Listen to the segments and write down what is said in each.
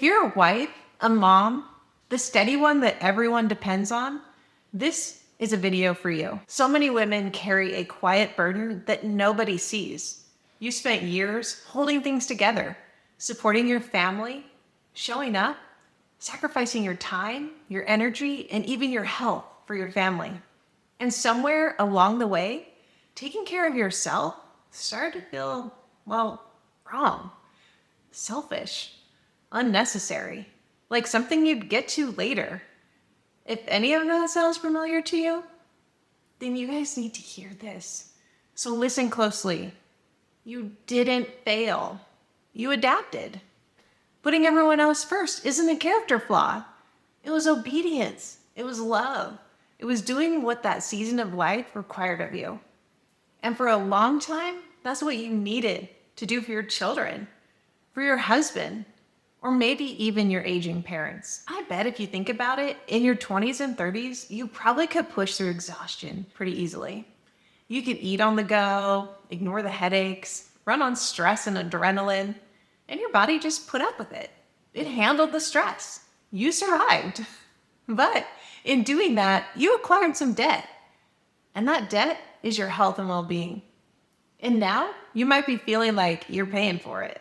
If you're a wife, a mom, the steady one that everyone depends on, this is a video for you. So many women carry a quiet burden that nobody sees. You spent years holding things together, supporting your family, showing up, sacrificing your time, your energy, and even your health for your family. And somewhere along the way, taking care of yourself started to feel, well, wrong, selfish, unnecessary, like something you'd get to later. If any of that sounds familiar to you, then you guys need to hear this. So listen closely. You didn't fail. You adapted. Putting everyone else first isn't a character flaw. It was obedience. It was love. It was doing what that season of life required of you. And for a long time, that's what you needed to do for your children, for your husband, or maybe even your aging parents. I bet if you think about it, in your 20s and 30s, you probably could push through exhaustion pretty easily. You could eat on the go, ignore the headaches, run on stress and adrenaline, and your body just put up with it. It handled the stress. You survived. But in doing that, you acquired some debt. And that debt is your health and well-being. And now you might be feeling like you're paying for it.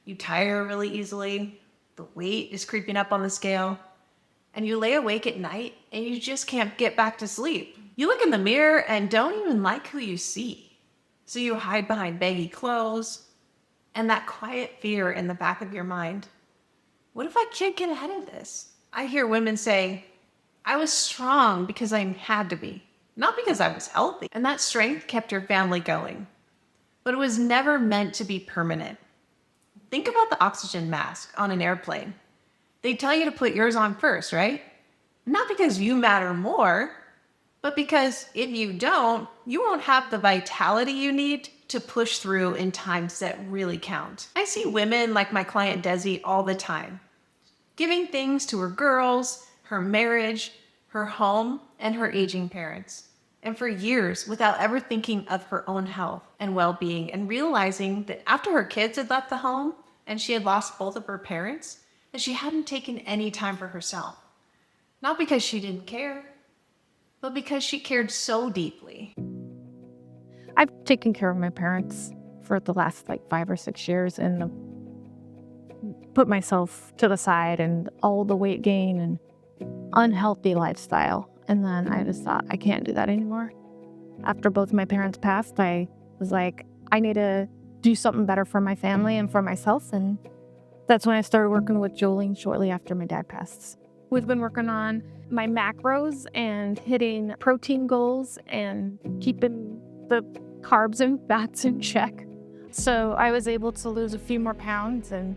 You tire really easily, the weight is creeping up on the scale, and you lay awake at night and you just can't get back to sleep. You look in the mirror and don't even like who you see. So you hide behind baggy clothes and that quiet fear in the back of your mind. What if I can't get ahead of this? I hear women say, I was strong because I had to be, not because I was healthy. And that strength kept your family going. But it was never meant to be permanent. Think about the oxygen mask on an airplane. They tell you to put yours on first, right? Not because you matter more, but because if you don't, you won't have the vitality you need to push through in times that really count. I see women like my client Desi all the time, giving things to her girls, her marriage, her home, and her aging parents. And for years, without ever thinking of her own health and well-being, and realizing that after her kids had left the home and she had lost both of her parents, that she hadn't taken any time for herself. Not because she didn't care, but because she cared so deeply. I've taken care of my parents for the last 5 or 6 years and put myself to the side and all the weight gain and unhealthy lifestyle. And then I just thought, I can't do that anymore. After both my parents passed, I was like, I need to do something better for my family and for myself. And that's when I started working with Jolene shortly after my dad passed. We've been working on my macros and hitting protein goals and keeping the carbs and fats in check. So I was able to lose a few more pounds and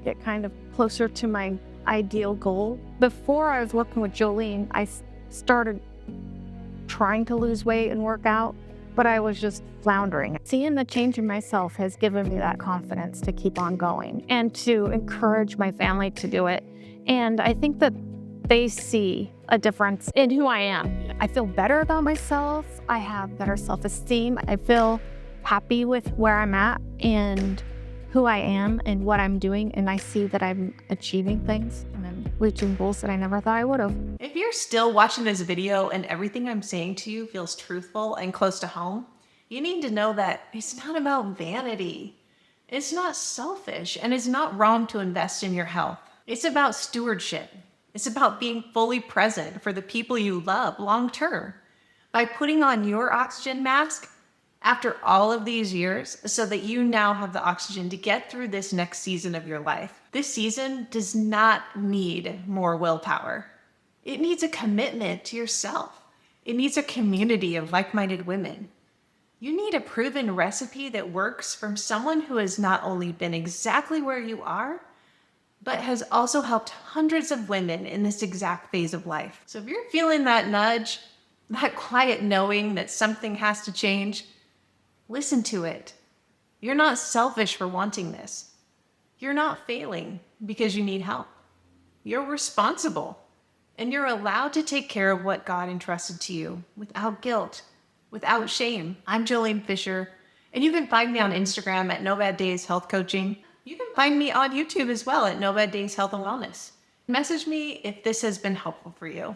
get kind of closer to my ideal goal. Before I was working with Jolene, I started trying to lose weight and work out, but I was just floundering. Seeing the change in myself has given me that confidence to keep on going and to encourage my family to do it. And I think that they see a difference in who I am. I feel better about myself. I have better self-esteem. I feel happy with where I'm at and who I am and what I'm doing. And I see that I'm achieving things and I'm reaching goals that I never thought I would have. If you're still watching this video and everything I'm saying to you feels truthful and close to home, you need to know that it's not about vanity. It's not selfish, and it's not wrong to invest in your health. It's about stewardship. It's about being fully present for the people you love long term. By putting on your oxygen mask after all of these years so that you now have the oxygen to get through this next season of your life. This season does not need more willpower. It needs a commitment to yourself. It needs a community of like-minded women. You need a proven recipe that works from someone who has not only been exactly where you are, but has also helped hundreds of women in this exact phase of life. So if you're feeling that nudge, that quiet knowing that something has to change, listen to it. You're not selfish for wanting this. You're not failing because you need help. You're responsible, and you're allowed to take care of what God entrusted to you without guilt, without shame. I'm Jolene Fisher, and you can find me on Instagram at No Bad Days Health Coaching. You can find me on YouTube as well at No Bad Days Health and Wellness. Message me if this has been helpful for you.